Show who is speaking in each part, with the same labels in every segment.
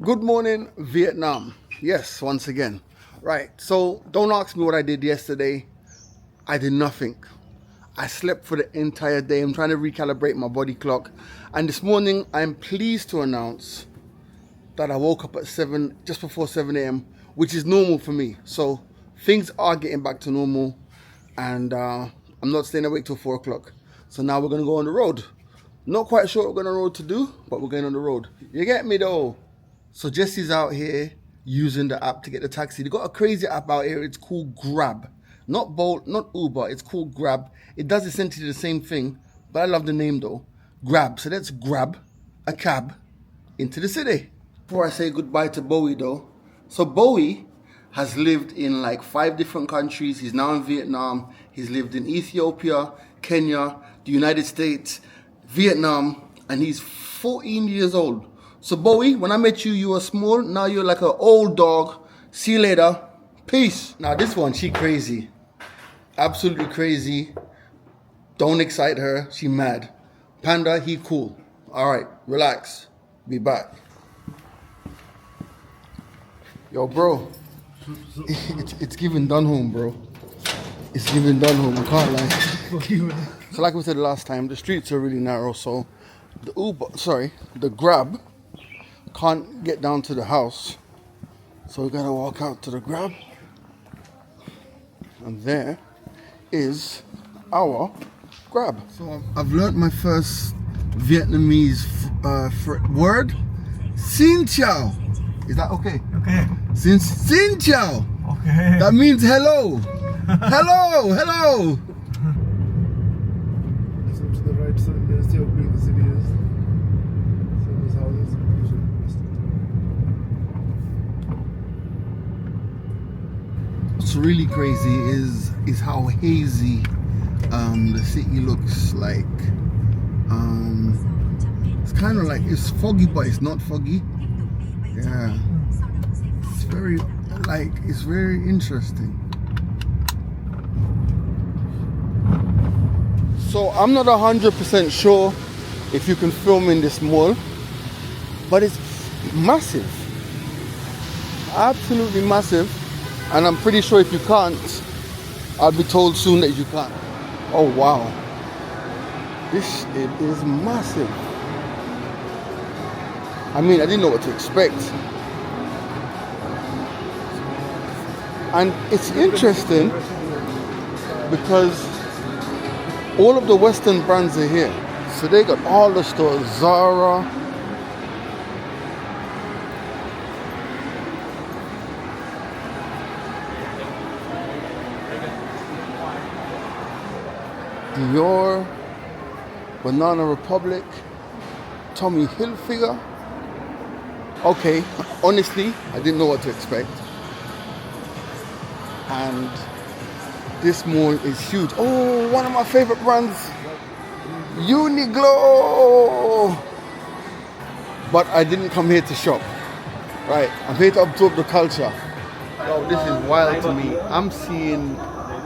Speaker 1: Good morning, Vietnam. Yes, once again. Right, so don't ask me what I did yesterday. I did nothing. I slept for the entire day. I'm trying to recalibrate my body clock. And this morning, I'm pleased to announce that I woke up at 7, just before 7 a.m., which is normal for me. So things are getting back to normal. And I'm not staying awake till 4 o'clock. So now we're going to go on the road. Not quite sure what we're going on the road to do, but we're going on the road. You get me though? So Jesse's out here using the app to get the taxi. They got a crazy app out here. It's called Grab. Not Bolt, not Uber. It's called Grab. It does essentially the same thing, but I love the name though. Grab. So let's grab a cab into the city. Before I say goodbye to Bowie though. So Bowie has lived in like 5 different countries. He's now in Vietnam. He's lived in Ethiopia, Kenya, the United States, Vietnam, and he's 14 years old. So Bowie, when I met you, you were small. Now you're like an old dog. See you later. Peace. Now this one, she crazy. Absolutely crazy. Don't excite her. She mad. Panda, he cool. All right, relax. Be back. Yo, bro. It's giving done home, bro. It's giving done home. I can't lie. So like we said last time, the streets are really narrow. So the Grab can't get down to the house, so we gotta walk out to the Grab, and there is our Grab. So I've learned my first Vietnamese word. Xin chào. Is that okay?
Speaker 2: Okay.
Speaker 1: Xin chào.
Speaker 2: Okay.
Speaker 1: That means hello. hello.
Speaker 2: So to the right side, there's the opening the city is. So those houses.
Speaker 1: What's really crazy is how hazy the city looks like. It's kind of like, it's foggy, but it's not foggy. Yeah, it's very interesting. So I'm not 100% sure if you can film in this mall, but it's massive, absolutely massive. And I'm pretty sure if you can't, I'll be told soon that you can't. Oh wow, it is massive. I mean, I didn't know what to expect. And it's interesting because all of the Western brands are here. So they got all the stores, Zara, Dior, Banana Republic, Tommy Hilfiger. Okay, honestly, I didn't know what to expect. And this mall is huge. Oh, one of my favorite brands, Uniqlo. But I didn't come here to shop. Right, I'm here to absorb the culture. Oh, this is wild to me. I'm seeing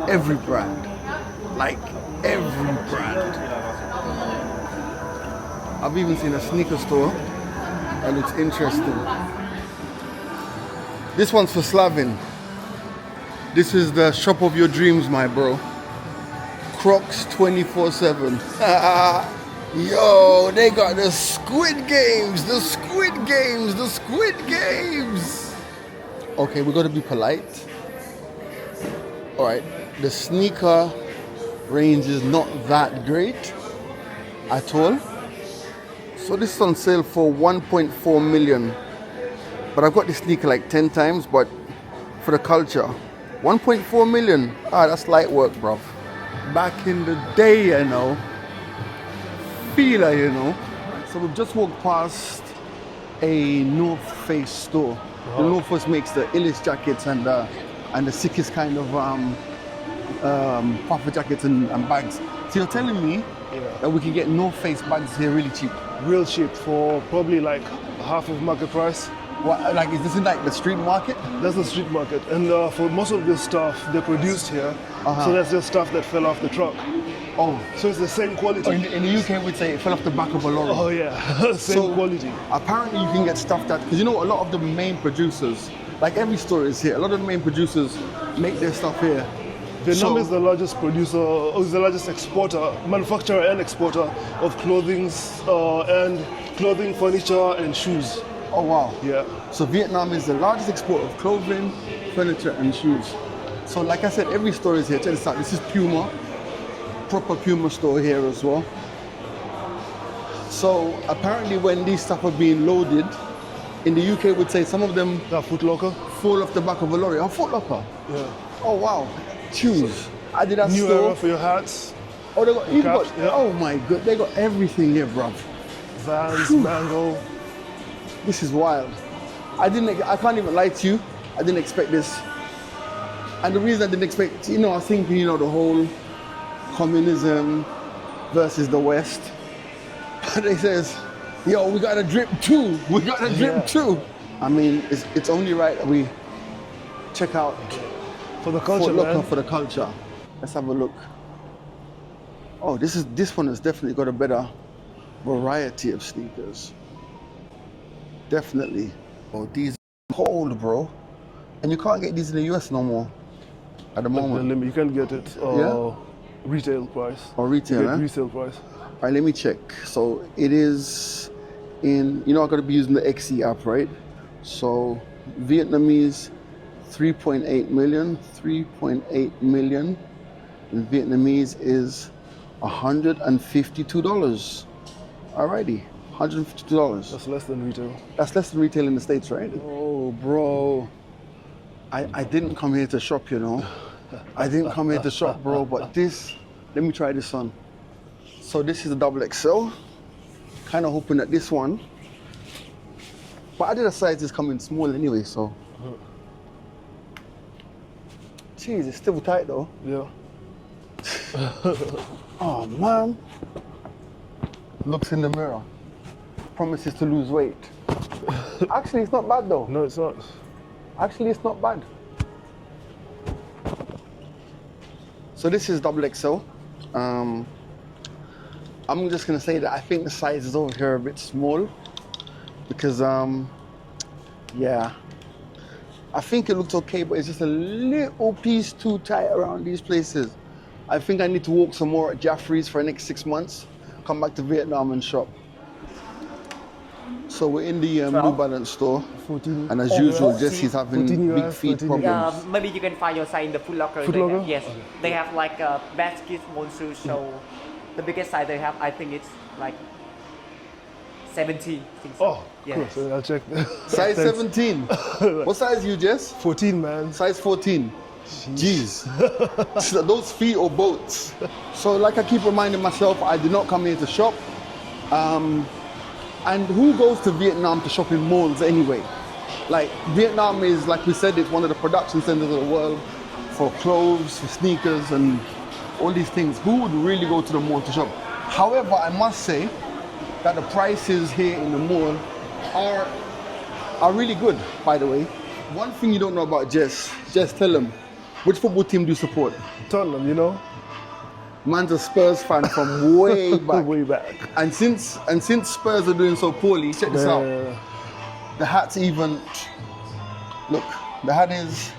Speaker 1: every brand. Like every brand. I've even seen a sneaker store and it's interesting. This one's for Slavin. This is the shop of your dreams, my bro. Crocs 24/7. Yo, they got the Squid Games. Okay, we gotta be polite. Alright, the sneaker range is not that great at all. So this is on sale for 1.4 million. But I've got this sneaker like 10 times, but for the culture. 1.4 million. That's light work, bruv. Back in the day, you know. Feeler, you know. So we've just walked past a North Face store. The North Face makes the illest jackets and the sickest kind of puffer jackets and bags. So you're telling me that we can get North Face bags here really cheap?
Speaker 2: Real cheap for probably like half of market price.
Speaker 1: What, like, is this in like the street market?
Speaker 2: That's the street market, and for most of this stuff they produced here, so that's just stuff that fell off the truck.
Speaker 1: Oh,
Speaker 2: So it's the same quality.
Speaker 1: oh, in the UK we'd say it fell off the back of a lorry.
Speaker 2: Oh yeah, same quality.
Speaker 1: Apparently you can get stuff that, because you know a lot of the main producers, like every store is here, a lot of the main producers make their stuff here.
Speaker 2: Vietnam
Speaker 1: So-
Speaker 2: is the largest producer, or is the largest exporter, manufacturer and exporter of clothing, furniture, and shoes.
Speaker 1: Oh wow.
Speaker 2: Yeah.
Speaker 1: So Vietnam is the largest exporter of clothing, furniture and shoes. So like I said, every store is here. Check this out. This is Puma. Proper Puma store here as well. So apparently when these stuff are being loaded, in the UK would say some of them
Speaker 2: That Foot Locker.
Speaker 1: fall off the back of a lorry. Oh, Foot Locker.
Speaker 2: Yeah.
Speaker 1: Oh wow. Shoes. Adidas
Speaker 2: New
Speaker 1: store.
Speaker 2: era for your hats.
Speaker 1: Oh, they got, even got,
Speaker 2: caps, yeah.
Speaker 1: oh my god, they got everything here, bruv.
Speaker 2: Vans, Mango.
Speaker 1: This is wild. I can't even lie to you. I didn't expect this. And the reason I didn't expect, I was thinking, the whole communism versus the West. But they says, yo, we got a drip too. We got a drip
Speaker 2: Yeah.
Speaker 1: too. I mean, it's only right that we check out
Speaker 2: For the culture,
Speaker 1: Foot Locker
Speaker 2: man.
Speaker 1: for the culture. Let's have a look. Oh, this one has definitely got a better variety of sneakers. Definitely. Oh, these are cold, bro. And you can't get these in the US no more at the moment.
Speaker 2: You can get it
Speaker 1: Yeah?
Speaker 2: retail price.
Speaker 1: Or retail,
Speaker 2: You get
Speaker 1: eh?
Speaker 2: resale price.
Speaker 1: All right, let me check. So it is in, I'm going to be using the XE app, right? So Vietnamese 3.8 million. 3.8 million in Vietnamese is $152. Alrighty, $152.
Speaker 2: That's less than retail.
Speaker 1: That's less than retail in the States, right? Oh, bro. I didn't come here to shop, I didn't come here to shop, bro, but let me try this on. So this is the double XL. Kind of hoping that this one, but I did a size is coming small anyway, so. Jeez, it's still tight though.
Speaker 2: Yeah.
Speaker 1: Oh man. Looks in the mirror. Promises to lose weight. Actually, it's not bad though.
Speaker 2: No, it's not.
Speaker 1: Actually, it's not bad. So this is double XL. I'm just gonna say that I think the sizes over here are a bit small because, yeah, I think it looks okay, but it's just a little piece too tight around these places. I think I need to walk some more at Jaffrey's for the next 6 months, come back to Vietnam and shop. So we're in the New Balance store,
Speaker 2: 14.
Speaker 1: and as usual, Jesse's having
Speaker 2: 14
Speaker 1: big
Speaker 2: US,
Speaker 1: feet
Speaker 2: 14
Speaker 1: problems.
Speaker 3: Maybe you can find your size in the Foot Locker.
Speaker 2: Foot
Speaker 3: They
Speaker 2: Locker?
Speaker 3: have- yes,
Speaker 2: Okay.
Speaker 3: they have like a basket small shoes. So the biggest size they have, I think it's like 17. I think so.
Speaker 2: Oh,
Speaker 3: yes.
Speaker 2: cool. So I'll check.
Speaker 1: Size
Speaker 2: Thanks.
Speaker 1: 17. What size you, Jess?
Speaker 2: 14, man.
Speaker 1: Size 14. Jeez. Those feet or boats. So like I keep reminding myself, I did not come here to shop. And who goes to Vietnam to shop in malls anyway? Like Vietnam is, like we said, it's one of the production centers of the world for clothes, for sneakers and all these things. Who would really go to the mall to shop? However, I must say that the prices here in the mall are really good, by the way. One thing you don't know about Jess, tell him, which football team do you support?
Speaker 2: Tottenham,
Speaker 1: Man's a Spurs fan from way back.
Speaker 2: way back.
Speaker 1: And since Spurs are doing so poorly, check this out.
Speaker 2: Yeah.
Speaker 1: The hat's even, look, the hat is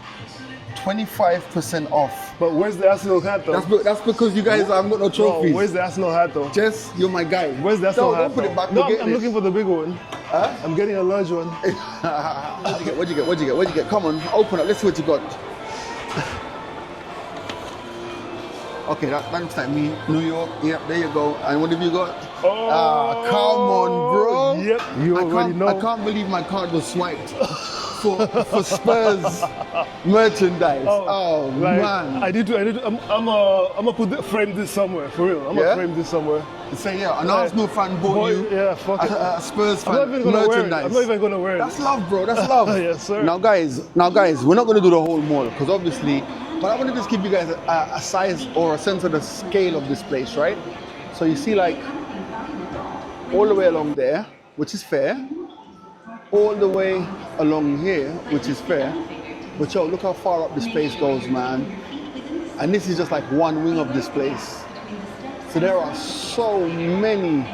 Speaker 1: 25% off.
Speaker 2: But where's the Arsenal hat though?
Speaker 1: That's because you guys haven't got no
Speaker 2: Bro,
Speaker 1: trophies.
Speaker 2: where's the Arsenal hat though?
Speaker 1: Jess, you're my guy.
Speaker 2: Where's the Arsenal hat?
Speaker 1: Don't put
Speaker 2: though?
Speaker 1: it back.
Speaker 2: No,
Speaker 1: we're getting
Speaker 2: I'm looking for the big one.
Speaker 1: Huh?
Speaker 2: I'm getting a large one.
Speaker 1: What'd you get? Come on, open up. Let's see what you got. Okay, that looks like me. New York. Yep, there you go. And what have you got?
Speaker 2: Oh,
Speaker 1: Come on, bro.
Speaker 2: Yep, you already know.
Speaker 1: I can't believe my card was swiped for Spurs merchandise. Oh
Speaker 2: like,
Speaker 1: man.
Speaker 2: I need to. I'm gonna frame this somewhere for real. I'm
Speaker 1: Yeah?
Speaker 2: gonna frame this somewhere.
Speaker 1: Say yeah, an Arsenal fan bought
Speaker 2: Boy,
Speaker 1: you
Speaker 2: yeah, fuck it.
Speaker 1: a Spurs
Speaker 2: I'm
Speaker 1: fan
Speaker 2: not even gonna wear it.
Speaker 1: merchandise.
Speaker 2: I'm not even gonna wear it.
Speaker 1: That's love, bro. That's love.
Speaker 2: Yes, sir.
Speaker 1: Now, guys, we're not gonna do the whole mall because obviously, but I want to just give you guys a size or a sense of the scale of this place, right? So you see, like, all the way along there, which is fair, all the way along here, which is fair. But yo, look how far up this place goes, man. And this is just like one wing of this place. So there are so many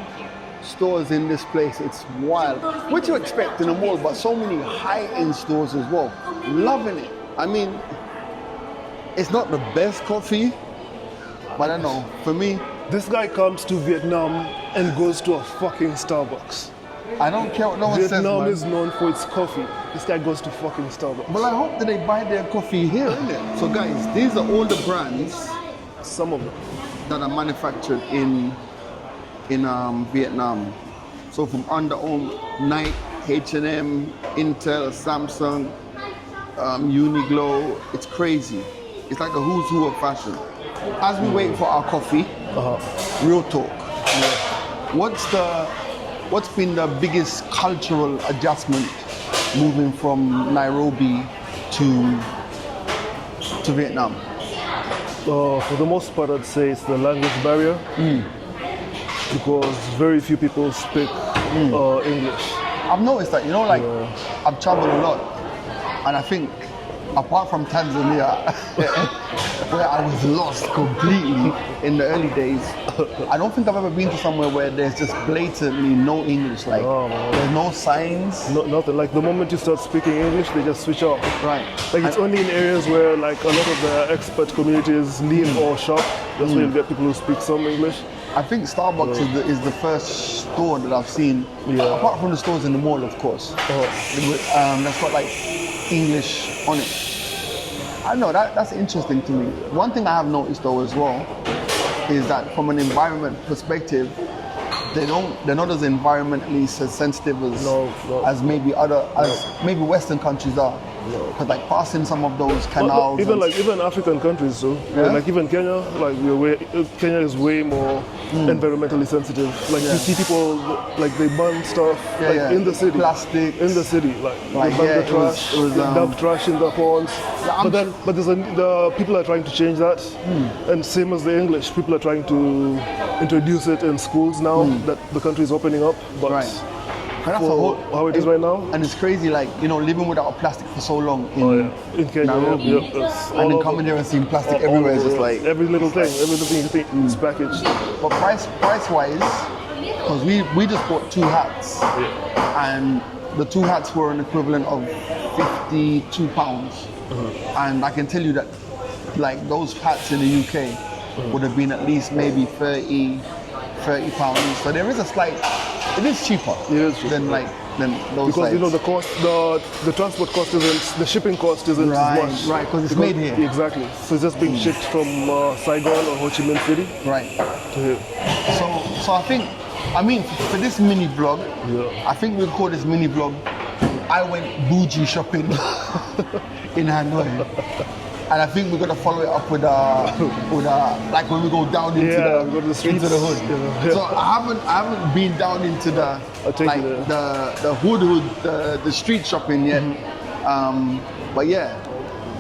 Speaker 1: stores in this place. It's wild. What you expect in a mall, but so many high-end stores as well. Loving it. I mean, it's not the best coffee, but I don't know. For me,
Speaker 2: This guy comes to Vietnam and goes to a fucking Starbucks.
Speaker 1: I don't care what no one says,
Speaker 2: Vietnam
Speaker 1: man.
Speaker 2: is known for its coffee. This guy goes to fucking Starbucks.
Speaker 1: Well, I hope that they buy their coffee here, innit? So guys, these are all the brands
Speaker 2: Some of them.
Speaker 1: that are manufactured in Vietnam. So from Under Armour, Nike, H&M, Intel, Samsung, Uniqlo. It's crazy. It's like a who's who of fashion. As we wait for our coffee, real talk. What's been the biggest cultural adjustment moving from Nairobi to Vietnam?
Speaker 2: For the most part, I'd say it's the language barrier. Because very few people speak English.
Speaker 1: I've noticed that, I've traveled a lot, and I think apart from Tanzania, where I was lost completely in the early days, I don't think I've ever been to somewhere where there's just blatantly no English. Like, there's no signs.
Speaker 2: Nothing. Like the moment you start speaking English, they just switch off.
Speaker 1: Right.
Speaker 2: Like it's only in areas where like a lot of the expat communities live or shop. That's where you get people who speak some English.
Speaker 1: I think Starbucks is the first store that I've seen, apart from the stores in the mall, of course, that's got like English on it. I know that's interesting to me. One thing I have noticed though as well is that from an environment perspective, they're not as environmentally sensitive as maybe Western countries are. Because like passing some of those canals,
Speaker 2: even African countries, so like even Kenya, like Kenya is way more environmentally sensitive. Like you see people like they burn stuff in the city,
Speaker 1: plastic
Speaker 2: in the city, like they burn the trash, they dump trash in the ponds. But the people are trying to change that, and same as the English, people are trying to introduce it in schools now that the country is opening up. But
Speaker 1: that's
Speaker 2: how it is right now.
Speaker 1: And it's crazy, like, living without plastic for so long
Speaker 2: in Kenya,
Speaker 1: Nairobi. And then coming here and seeing plastic everywhere is just like...
Speaker 2: Every little thing is packaged.
Speaker 1: But price-wise, because we just bought 2 hats, and the 2 hats were an equivalent of £52. And I can tell you that, like, those hats in the UK would have been at least maybe £30. So there is a slight... It is cheaper than those
Speaker 2: because
Speaker 1: sites.
Speaker 2: the cost, the transport cost isn't, the shipping cost isn't as much.
Speaker 1: Right, because it's made here.
Speaker 2: Exactly. So it's just being shipped from Saigon or Ho Chi Minh City.
Speaker 1: Right.
Speaker 2: To here.
Speaker 1: So I think, for this mini vlog, I think we'll call this mini vlog, I went bougie shopping in Hanoi. And I think we're gonna follow it up with like when we go down into
Speaker 2: go to the streets,
Speaker 1: into the hood.
Speaker 2: Yeah.
Speaker 1: So I haven't been down into the hood, the street shopping yet. But yeah,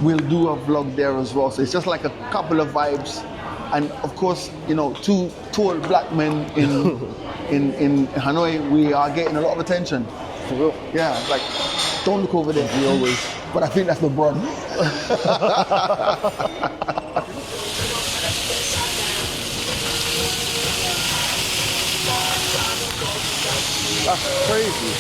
Speaker 1: we'll do a vlog there as well. So it's just like a couple of vibes, and of course, 2 tall black men in Hanoi, we are getting a lot of attention.
Speaker 2: For real.
Speaker 1: Yeah, like don't look over there. We always. But I think that's LeBron. That's crazy.